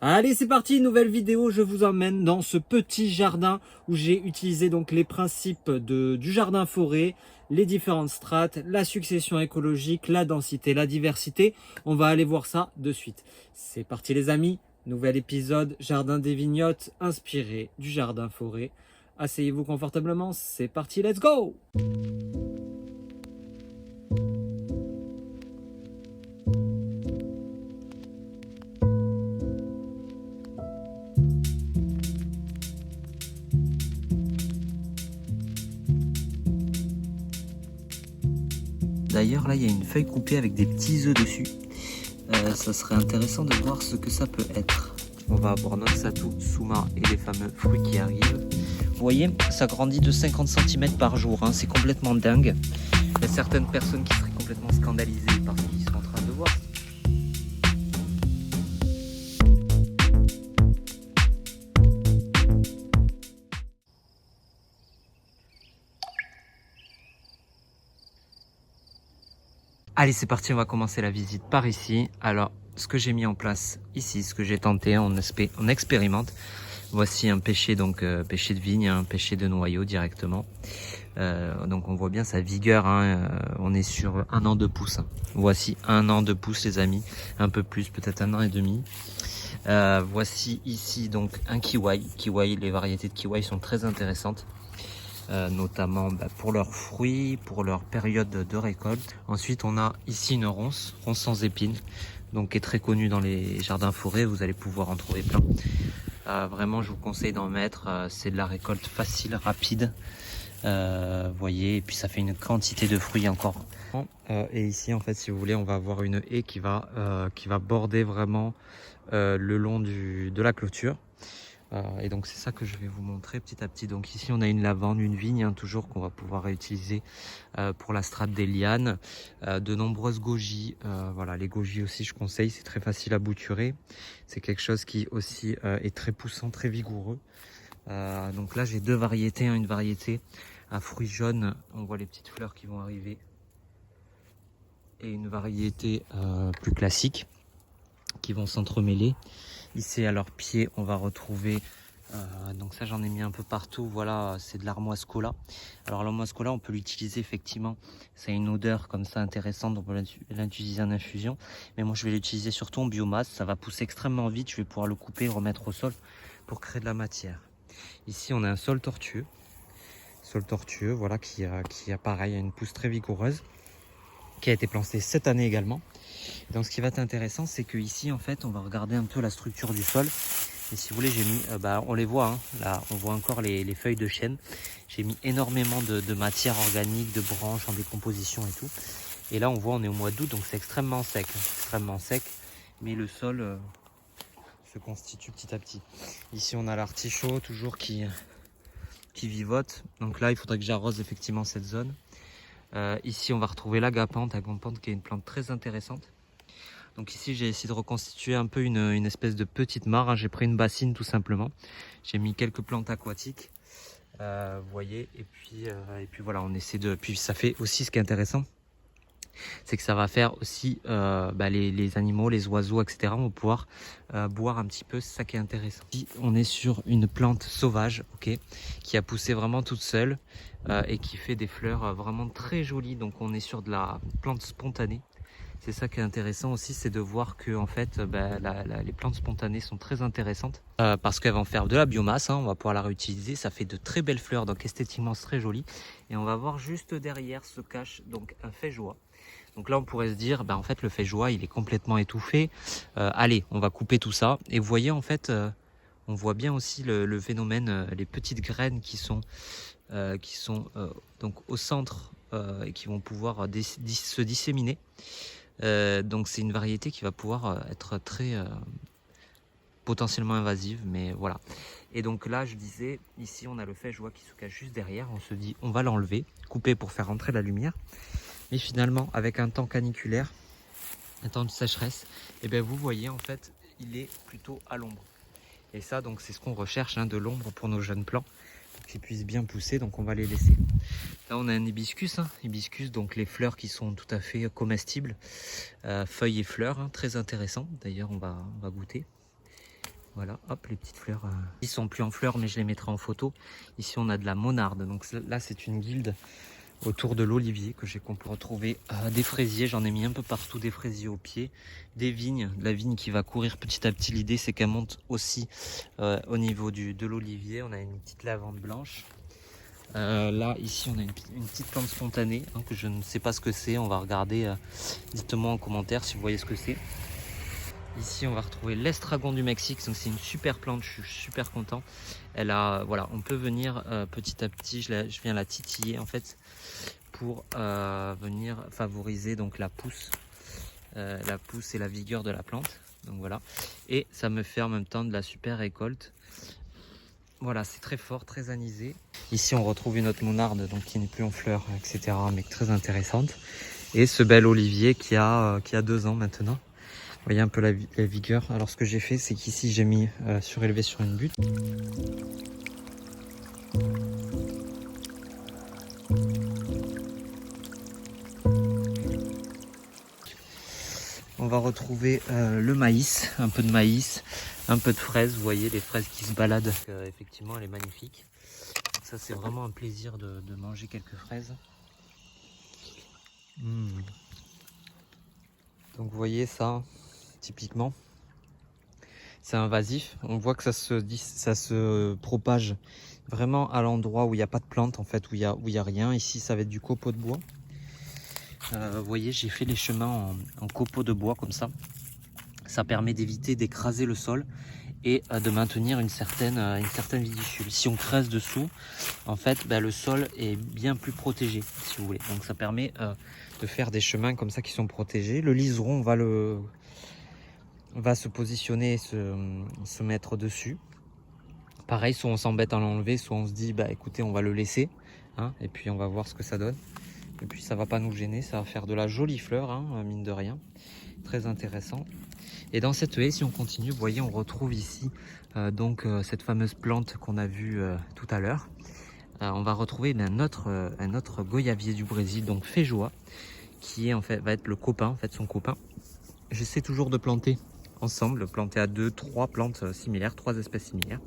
Allez, c'est parti, nouvelle vidéo. Je vous emmène dans ce petit jardin où j'ai utilisé donc les principes du jardin forêt, les différentes strates, la succession écologique, la densité, la diversité. On va aller voir ça de suite. C'est parti les amis, nouvel épisode Jardin des Vignottes inspiré du jardin forêt. Asseyez-vous confortablement, c'est parti, let's go! D'ailleurs, là, il y a une feuille coupée avec des petits œufs dessus. Ça serait intéressant de voir ce que ça peut être. On va avoir notre satou, souma et les fameux fruits qui arrivent. Vous voyez, ça grandit de 50 cm par jour. Hein, c'est complètement dingue. Il y a certaines personnes qui seraient complètement scandalisées par ce qu'ils sont en train de voir. Allez, c'est parti, on va commencer la visite par ici. Alors, ce que j'ai mis en place ici, ce que j'ai tenté, on expérimente. Voici un pêcher, donc pêcher de vigne, un pêcher de noyau directement. Donc on voit bien sa vigueur, hein, on est sur 1 an de pousse. Hein. Voici 1 an de pousse les amis, un peu plus, peut-être 1 an et demi. Voici ici donc un kiwi. Les variétés de kiwi sont très intéressantes. Notamment pour leurs fruits, pour leur période de récolte. Ensuite on a ici une ronce sans épines, donc qui est très connue dans les jardins forêts, vous allez pouvoir en trouver plein. Vraiment je vous conseille d'en mettre, c'est de la récolte facile, rapide, voyez, et puis ça fait une quantité de fruits encore. Et ici en fait si vous voulez on va avoir une haie qui va border vraiment le long de la clôture. Et donc c'est ça que je vais vous montrer petit à petit. Donc ici on a une lavande, une vigne, hein, toujours qu'on va pouvoir réutiliser pour la strate des lianes, de nombreuses gojies. Voilà, les gojies aussi je conseille, c'est très facile à bouturer. C'est quelque chose qui aussi est très poussant, très vigoureux. Donc là j'ai deux variétés, hein, une variété à fruits jaunes, on voit les petites fleurs qui vont arriver, et une variété plus classique qui vont s'entremêler. Ici à leurs pieds on va retrouver donc ça j'en ai mis un peu partout, voilà, c'est de l'armoise cola. Alors l'armoise cola on peut l'utiliser effectivement, ça a une odeur comme ça intéressante, on peut l'utiliser en infusion, mais moi je vais l'utiliser surtout en biomasse, ça va pousser extrêmement vite, je vais pouvoir le couper et remettre au sol pour créer de la matière. Ici on a un sol tortueux, voilà, qui a pareil, une pousse très vigoureuse, qui a été planté cette année également. Donc ce qui va être intéressant, c'est que ici en fait on va regarder un peu la structure du sol. Et si vous voulez, j'ai mis, on les voit, hein, là on voit encore les feuilles de chêne. J'ai mis énormément de matière organique, de branches en décomposition et tout. Et là on voit, on est au mois d'août, donc c'est extrêmement sec, hein, extrêmement sec. Mais le sol se constitue petit à petit. Ici on a l'artichaut toujours qui vivote. Donc là il faudrait que j'arrose effectivement cette zone. Ici on va retrouver l'agapanthe qui est une plante très intéressante. Donc ici j'ai essayé de reconstituer un peu une espèce de petite mare, hein. J'ai pris une bassine tout simplement, j'ai mis quelques plantes aquatiques, vous voyez, et puis voilà, on essaie de... Puis ça fait aussi, ce qui est intéressant, c'est que ça va faire aussi les animaux, les oiseaux, etc. vont pouvoir boire un petit peu, c'est ça qui est intéressant. Ici, on est sur une plante sauvage, ok, qui a poussé vraiment toute seule et qui fait des fleurs vraiment très jolies. Donc on est sur de la plante spontanée. C'est ça qui est intéressant aussi, c'est de voir que en fait, les plantes spontanées sont très intéressantes parce qu'elles vont faire de la biomasse, hein, on va pouvoir la réutiliser, ça fait de très belles fleurs, donc esthétiquement c'est très joli. Et on va voir juste derrière se cache donc un feijoa. Donc là on pourrait se dire, en fait le feijoa il est complètement étouffé, allez on va couper tout ça. Et vous voyez en fait, on voit bien aussi le phénomène, les petites graines qui sont donc au centre et qui vont pouvoir se disséminer. Donc c'est une variété qui va pouvoir être très potentiellement invasive, mais voilà. Et donc là je disais, ici on a le feijoa qui se cache juste derrière, on se dit on va l'enlever, couper pour faire rentrer la lumière, mais finalement avec un temps caniculaire, un temps de sécheresse, et bien vous voyez en fait il est plutôt à l'ombre. Et ça donc c'est ce qu'on recherche, hein, de l'ombre pour nos jeunes plants, pour qu'ils puissent bien pousser, donc on va les laisser. Là on a un hibiscus, donc les fleurs qui sont tout à fait comestibles, feuilles et fleurs, hein, très intéressant. D'ailleurs on va goûter. Voilà, hop, les petites fleurs. Ils sont plus en fleurs, mais je les mettrai en photo. Ici, on a de la monarde. Donc là, c'est une guilde autour de l'olivier qu'on peut retrouver. Des fraisiers, j'en ai mis un peu partout, des fraisiers au pied. Des vignes, de la vigne qui va courir petit à petit. L'idée, c'est qu'elle monte aussi au niveau de l'olivier. On a une petite lavande blanche. Là, ici, on a une petite plante spontanée que je ne sais pas ce que c'est. On va regarder. Dites-moi en commentaire si vous voyez ce que c'est. Ici, on va retrouver l'estragon du Mexique. Donc, c'est une super plante. Je suis super content. Elle a, voilà, on peut venir petit à petit. Je viens la titiller en fait pour venir favoriser donc la pousse et la vigueur de la plante. Donc voilà. Et ça me fait en même temps de la super récolte. Voilà, c'est très fort, très anisé. Ici, on retrouve une autre monarde, donc qui n'est plus en fleurs, etc., mais très intéressante. Et ce bel olivier qui a 2 ans maintenant. Vous voyez un peu la vigueur. Alors, ce que j'ai fait, c'est qu'ici, j'ai mis surélevé sur une butte. On va retrouver le maïs, un peu de maïs, un peu de fraises. Vous voyez les fraises qui se baladent. Effectivement, elle est magnifique. Ça, c'est vraiment un plaisir de manger quelques fraises. Donc, vous voyez ça, typiquement, c'est invasif. On voit que ça se propage vraiment à l'endroit où il n'y a pas de plantes, en fait, où il y a rien. Ici, ça va être du copeau de bois. Vous voyez, j'ai fait les chemins en copeaux de bois comme ça. Ça permet d'éviter d'écraser le sol et de maintenir une certaine vidicule. Si on creuse dessous, en fait, le sol est bien plus protégé, si vous voulez. Donc ça permet de faire des chemins comme ça qui sont protégés. Le liseron va se positionner et se mettre dessus. Pareil, soit on s'embête à l'enlever, soit on se dit, écoutez, on va le laisser, et puis on va voir ce que ça donne. Et puis ça va pas nous gêner, ça va faire de la jolie fleur, mine de rien. Très intéressant. Et dans cette haie, si on continue, vous voyez, on retrouve ici cette fameuse plante qu'on a vue tout à l'heure. On va retrouver un autre goyavier du Brésil, donc feijoa, qui est va être le copain, son copain. J'essaie toujours de planter ensemble, planter à 2-3 plantes similaires, 3 espèces similaires.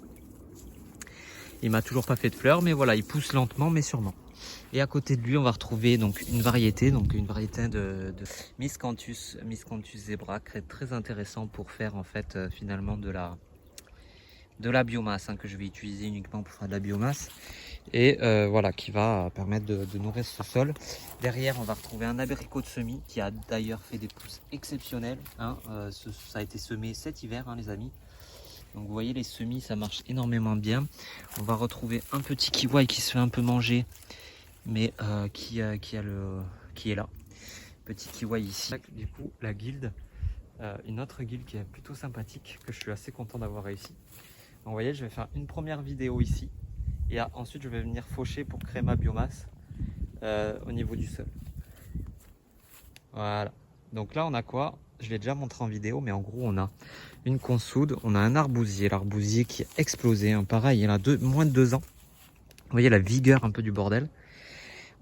Il m'a toujours pas fait de fleurs, mais voilà, il pousse lentement mais sûrement. Et à côté de lui, on va retrouver donc une variété de Miscanthus zebra, très intéressant pour faire en fait finalement de la biomasse, que je vais utiliser uniquement pour faire de la biomasse. Et voilà, qui va permettre de nourrir ce sol. Derrière, on va retrouver un abricot de semis qui a d'ailleurs fait des pousses exceptionnelles. Ça a été semé cet hiver, les amis. Donc vous voyez, les semis, ça marche énormément bien. On va retrouver un petit kiwi qui se fait un peu manger, mais qui est là. Petit kiwi ici. Du coup, la guilde, une autre guilde qui est plutôt sympathique, que je suis assez content d'avoir réussi. Donc vous voyez, je vais faire une première vidéo ici. Et ensuite, je vais venir faucher pour créer ma biomasse au niveau du sol. Voilà. Donc là, on a quoi? Je l'ai déjà montré en vidéo, mais en gros, on a une consoude, on a un arbousier. L'arbousier qui a explosé. Pareil, il a moins de 2 ans. Vous voyez la vigueur un peu du bordel.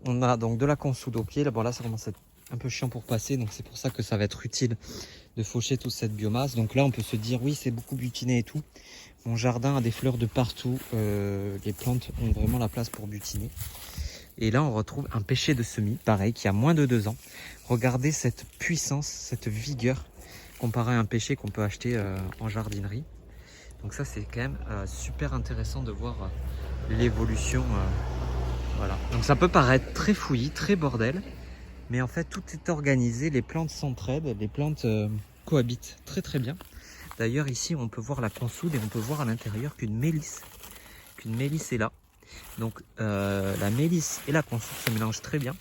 On a donc de la consoude au pied. Là, ça commence à être un peu chiant pour passer. Donc c'est pour ça que ça va être utile de faucher toute cette biomasse. Donc là, on peut se dire, oui, c'est beaucoup butiné et tout. Mon jardin a des fleurs de partout. Les plantes ont vraiment la place pour butiner. Et là, on retrouve un pêcher de semis, pareil, qui a moins de 2 ans. Regardez cette puissance, cette vigueur, comparé à un pêcher qu'on peut acheter en jardinerie. Donc ça, c'est quand même super intéressant de voir l'évolution. Voilà. Donc ça peut paraître très fouillis, très bordel. Mais en fait, tout est organisé. Les plantes s'entraident, les plantes cohabitent très très bien. D'ailleurs, ici, on peut voir la consoude et on peut voir à l'intérieur qu'une mélisse est là. Donc la mélisse et la consoude se mélangent très bien.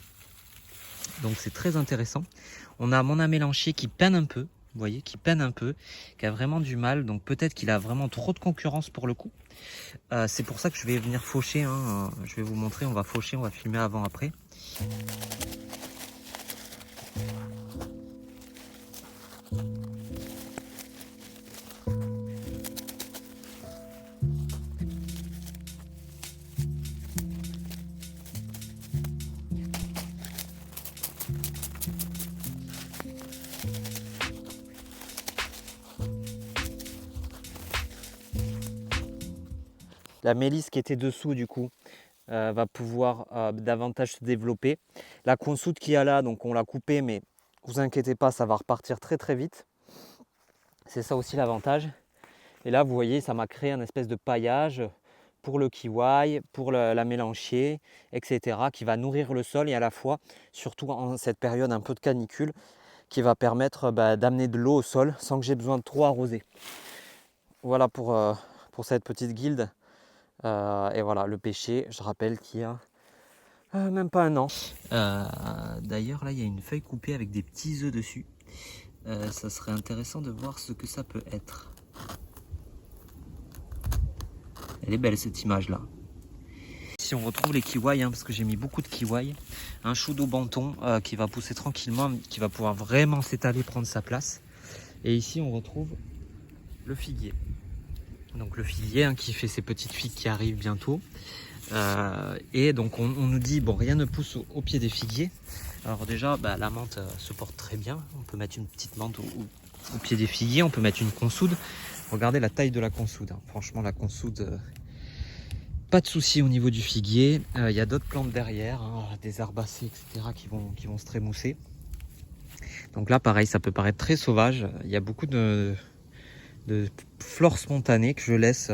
Donc c'est très intéressant. On a mon amélanchier qui peine un peu. Vous voyez, qui peine un peu, qui a vraiment du mal. Donc peut-être qu'il a vraiment trop de concurrence pour le coup. C'est pour ça que je vais venir faucher. Je vais vous montrer, on va faucher, on va filmer avant-après. La mélisse qui était dessous du coup va pouvoir davantage se développer. La consoude qu'il y a là, donc on l'a coupée, mais vous inquiétez pas, ça va repartir très très vite. C'est ça aussi l'avantage. Et là, vous voyez, ça m'a créé un espèce de paillage pour le kiwai, pour la mélanchier, etc., qui va nourrir le sol et à la fois, surtout en cette période un peu de canicule, qui va permettre d'amener de l'eau au sol sans que j'ai besoin de trop arroser. Voilà pour cette petite guilde. Et voilà, le pêcher, je rappelle qu'il y a même pas un an. D'ailleurs, là, il y a une feuille coupée avec des petits œufs dessus. Ça serait intéressant de voir ce que ça peut être. Elle est belle cette image là. Ici on retrouve les kiwai, parce que j'ai mis beaucoup de kiwai. Un chou d'eau banton qui va pousser tranquillement, qui va pouvoir vraiment s'étaler, prendre sa place. Et ici on retrouve le figuier. Donc le figuier qui fait ses petites figues qui arrivent bientôt. Et donc on nous dit, bon, rien ne pousse au pied des figuiers. Alors déjà, la menthe se porte très bien. On peut mettre une petite menthe au pied des figuiers. On peut mettre une consoude. Regardez la taille de la consoude. Franchement, la consoude, pas de souci au niveau du figuier. Il y a d'autres plantes derrière, des herbacées, etc. qui vont se trémousser. Donc là, pareil, ça peut paraître très sauvage. Il y a beaucoup de flore spontanée que je laisse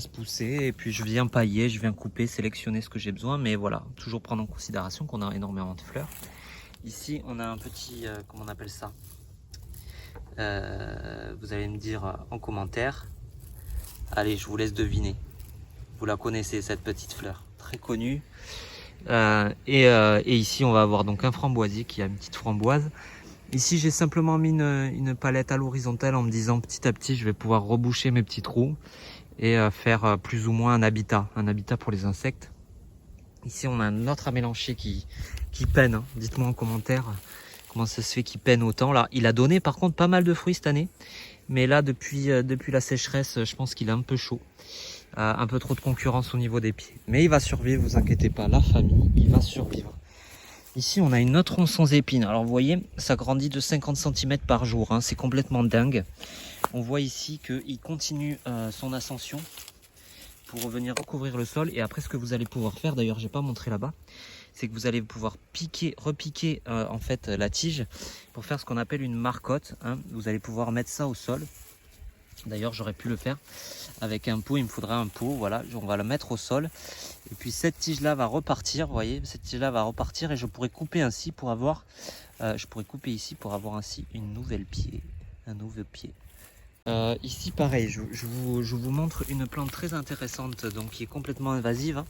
pousser, et puis je viens pailler, je viens couper, sélectionner ce que j'ai besoin, mais voilà, toujours prendre en considération qu'on a énormément de fleurs. Ici on a un petit, comment on appelle ça, vous allez me dire en commentaire. Allez, je vous laisse deviner, vous la connaissez cette petite fleur, très connue. Et ici on va avoir donc un framboisier qui a une petite framboise. Ici j'ai simplement mis une palette à l'horizontale en me disant petit à petit je vais pouvoir reboucher mes petits trous et faire plus ou moins un habitat pour les insectes. Ici on a un autre amélanchier qui peine, dites-moi en commentaire comment ça se fait qu'il peine autant. Là il a donné par contre pas mal de fruits cette année, mais là depuis la sécheresse je pense qu'il est un peu chaud, un peu trop de concurrence au niveau des pieds, mais il va survivre, vous inquiétez pas, la famille, il va survivre. Ici on a une autre ronce sans épines. Alors vous voyez, ça grandit de 50 cm par jour, c'est complètement dingue. On voit ici qu'il continue son ascension pour revenir recouvrir le sol. Et après ce que vous allez pouvoir faire, d'ailleurs j'ai pas montré là-bas, c'est que vous allez pouvoir repiquer en fait la tige pour faire ce qu'on appelle une marcotte. Vous allez pouvoir mettre ça au sol. D'ailleurs j'aurais pu le faire avec un pot, il me faudra un pot, voilà, on va le mettre au sol. Et puis cette tige là va repartir, vous voyez, cette tige là va repartir et je pourrais couper ainsi pour avoir, ici pour avoir ainsi une nouvelle pied, un nouveau pied. Ici pareil, je vous montre une plante très intéressante, donc qui est complètement invasive.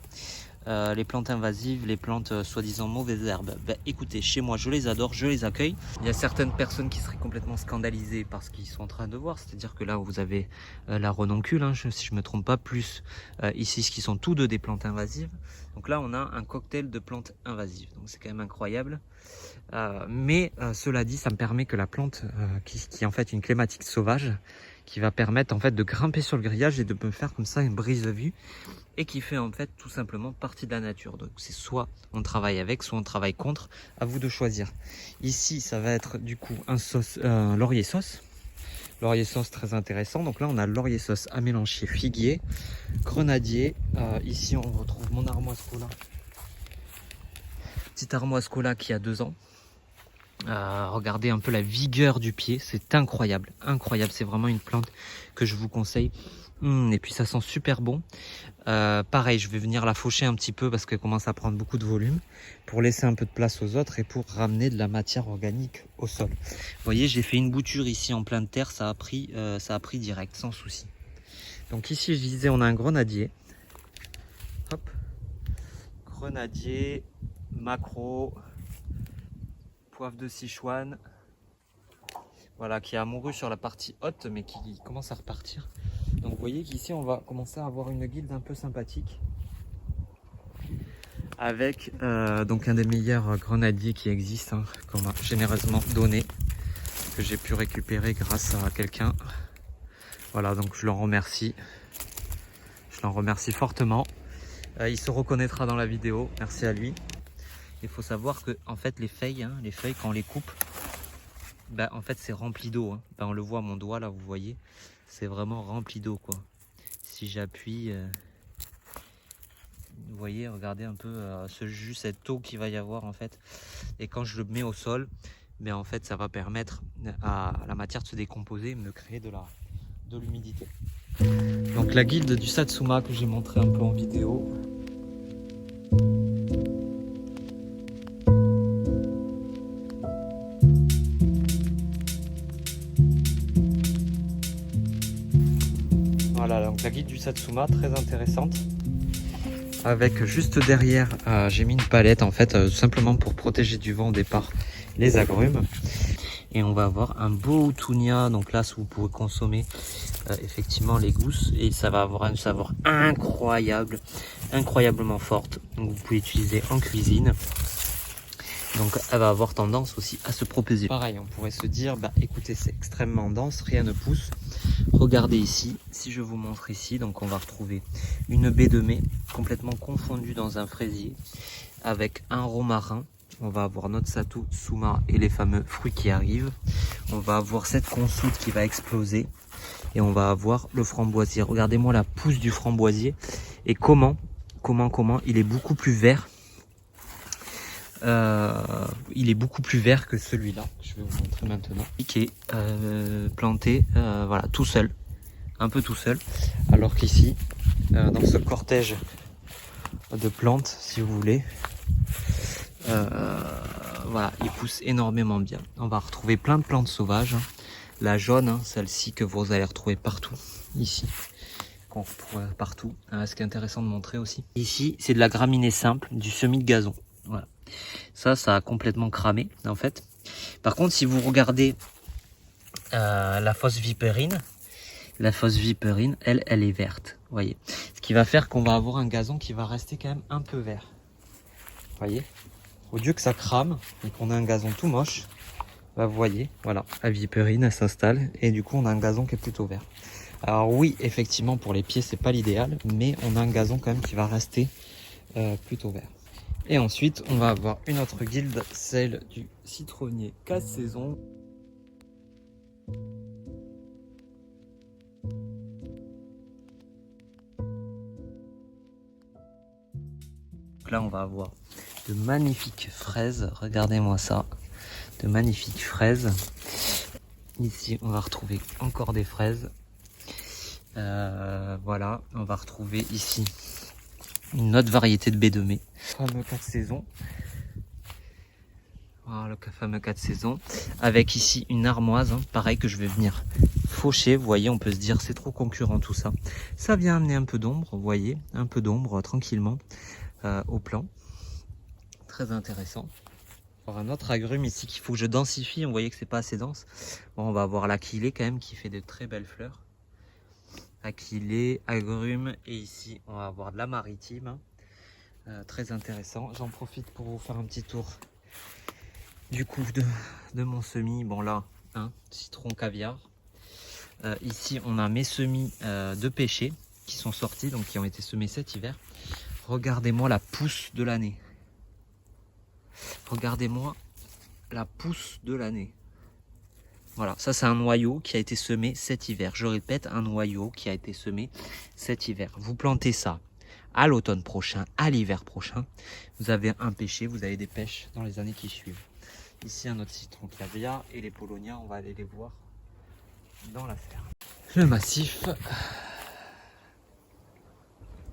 Les plantes invasives, les plantes soi-disant mauvaises herbes, écoutez, chez moi je les adore, je les accueille. Il y a certaines personnes qui seraient complètement scandalisées par ce qu'ils sont en train de voir, c'est-à-dire que là vous avez la renoncule, si je ne me trompe pas, plus ici ce qui sont tous deux des plantes invasives. Donc là on a un cocktail de plantes invasives, donc c'est quand même incroyable. Mais cela dit, ça me permet que la plante qui est en fait une clématite sauvage, qui va permettre en fait de grimper sur le grillage et de me faire comme ça une brise de vue, et qui fait en fait tout simplement partie de la nature. Donc c'est soit on travaille avec, soit on travaille contre, à vous de choisir. Ici ça va être du coup un laurier sauce. Laurier sauce très intéressant. Donc là on a laurier sauce à mélanger figuier, grenadier. Ici on retrouve mon armoise-cola. Petite armoise-cola qui a 2 ans. Regardez un peu la vigueur du pied, c'est incroyable, incroyable, c'est vraiment une plante que je vous conseille. Et puis ça sent super bon. Pareil, je vais venir la faucher un petit peu parce qu'elle commence à prendre beaucoup de volume pour laisser un peu de place aux autres et pour ramener de la matière organique au sol. Vous voyez, j'ai fait une bouture ici en pleine terre, ça a pris direct, sans souci. Donc ici, je disais, on a un grenadier. Hop, grenadier, maquereau, poivre de Sichuan, voilà, qui est amoureux sur la partie haute mais qui commence à repartir. Donc vous voyez qu'ici on va commencer à avoir une guilde un peu sympathique avec donc un des meilleurs grenadiers qui existent, qu'on m'a généreusement donné, que j'ai pu récupérer grâce à quelqu'un. Voilà, donc je l'en remercie fortement. Il se reconnaîtra dans la vidéo, merci à lui. Il faut savoir que en fait les feuilles quand on les coupe, en fait c'est rempli d'eau. On le voit à mon doigt là, vous voyez, c'est vraiment rempli d'eau quoi. Si j'appuie, Vous voyez, regardez un peu ce jus, cette eau qu'il va y avoir en fait. Et quand je le mets au sol, ben en fait ça va permettre à la matière de se décomposer et de créer de l'humidité. Donc la guilde du Satsuma que j'ai montré un peu en vidéo. Voilà, donc la guilde du Satsuma, très intéressante. Avec juste derrière, j'ai mis une palette en fait, tout simplement pour protéger du vent au départ les agrumes. Et on va avoir un beau tunia, donc là vous pouvez consommer effectivement les gousses et ça va avoir un saveur incroyable, incroyablement forte. Donc vous pouvez l'utiliser en cuisine. Donc elle va avoir tendance aussi à se proposer. Pareil, on pourrait se dire, bah écoutez, c'est extrêmement dense, rien ne pousse. Regardez ici, si je vous montre ici, donc on va retrouver une baie de mai complètement confondue dans un fraisier avec un romarin. On va avoir notre satsuma et les fameux fruits qui arrivent. On va avoir cette consoude qui va exploser et on va avoir le framboisier. Regardez-moi la pousse du framboisier et comment il est beaucoup plus vert. Il est beaucoup plus vert que celui-là, je vais vous montrer maintenant, qui est planté voilà, tout seul, un peu tout seul, alors qu'ici, dans ce cortège de plantes, si vous voulez, voilà, il pousse énormément bien. On va retrouver plein de plantes sauvages, hein. La jaune, hein, celle-ci que vous allez retrouver partout, ici, qu'on retrouve partout. Ce qui est intéressant de montrer aussi. Ici, c'est de la graminée simple, du semis de gazon. Voilà. Ça a complètement cramé en fait. Par contre, si vous regardez la fosse vipérine, elle est verte. Voyez. Ce qui va faire qu'on va avoir un gazon qui va rester quand même un peu vert. Voyez. Au lieu que ça crame et qu'on a un gazon tout moche, bah vous voyez, voilà, la vipérine elle s'installe et du coup on a un gazon qui est plutôt vert. Alors oui, effectivement pour les pieds c'est pas l'idéal, mais on a un gazon quand même qui va rester plutôt vert. Et ensuite, on va avoir une autre guilde, celle du citronnier 4 saisons. Donc là, on va avoir de magnifiques fraises. Regardez-moi ça. De magnifiques fraises. Ici, on va retrouver encore des fraises. Voilà, on va retrouver ici une autre variété de baies de mai. Fameux 4 saisons. Voilà, le fameux 4 saisons. Avec ici une armoise, hein, pareil que je vais venir faucher. Vous voyez, on peut se dire c'est trop concurrent tout ça. Ça vient amener un peu d'ombre, vous voyez, un peu d'ombre tranquillement au plan. Très intéressant. Alors un autre agrume ici qu'il faut que je densifie. Vous voyez que c'est pas assez dense. Bon, on va avoir l'aquilée quand même qui fait de très belles fleurs. Aquilée, agrumes et ici on va avoir de la maritime. Très intéressant. J'en profite pour vous faire un petit tour du coup de mon semis. Bon là, hein, citron caviar. Ici on a mes semis de pêcher qui sont sortis, donc qui ont été semés cet hiver. Regardez-moi la pousse de l'année. Regardez-moi la pousse de l'année. Voilà, ça c'est un noyau qui a été semé cet hiver. Je répète, un noyau qui a été semé cet hiver. Vous plantez ça à l'automne prochain, à l'hiver prochain. Vous avez un pêcher, vous avez des pêches dans les années qui suivent. Ici un autre citron caviar et les polonias, on va aller les voir dans la ferme. Le massif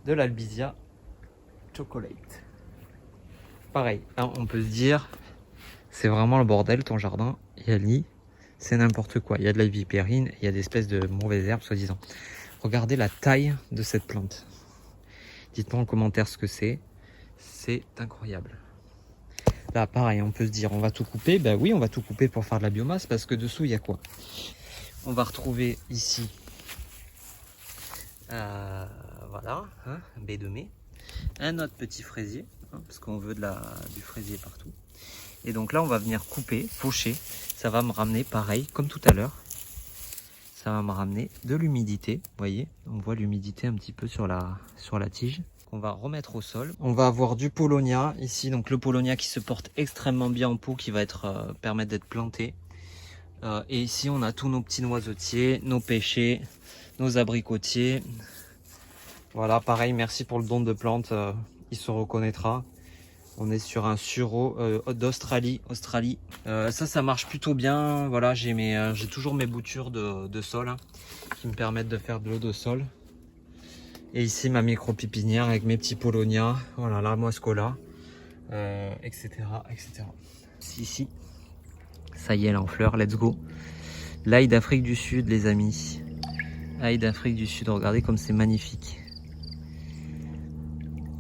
de l'Albizia Chocolate. Pareil, hein, on peut se dire, c'est vraiment le bordel ton jardin, Yali. C'est n'importe quoi. Il y a de la vipérine, il y a des espèces de mauvaises herbes, soi-disant. Regardez la taille de cette plante. Dites-moi en commentaire ce que c'est. C'est incroyable. Là, pareil, on peut se dire, on va tout couper. Ben oui, on va tout couper pour faire de la biomasse, parce que dessous, il y a quoi? On va retrouver ici, voilà, hein, baie de mai. Un autre petit fraisier, hein, parce qu'on veut du fraisier partout. Et donc là, on va venir couper, faucher. Ça va me ramener, pareil, comme tout à l'heure. Ça va me ramener de l'humidité. Vous voyez, on voit l'humidité un petit peu sur la tige. On va remettre au sol. On va avoir du polonia ici. Donc le polonia qui se porte extrêmement bien en pot, qui va permettre d'être planté. Et ici, on a tous nos petits noisetiers, nos pêchers, nos abricotiers. Voilà, pareil, merci pour le don de plantes il se reconnaîtra. On est sur un sureau d'Australie. Ça marche plutôt bien. Voilà, j'ai toujours mes boutures de sol hein, qui me permettent de faire de l'eau de sol. Et ici ma micro pépinière avec mes petits Polonia, voilà, la Moscola, etc., etc. Ici, ça y est, elle est en fleurs, let's go. L'ail d'Afrique du Sud, les amis. Ail d'Afrique du Sud, regardez comme c'est magnifique.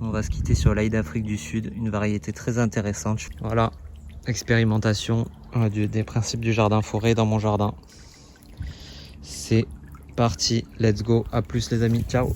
On va se quitter sur l'ail d'Afrique du Sud, une variété très intéressante. Voilà, expérimentation des principes du jardin forêt dans mon jardin. C'est parti, let's go, à plus les amis, ciao.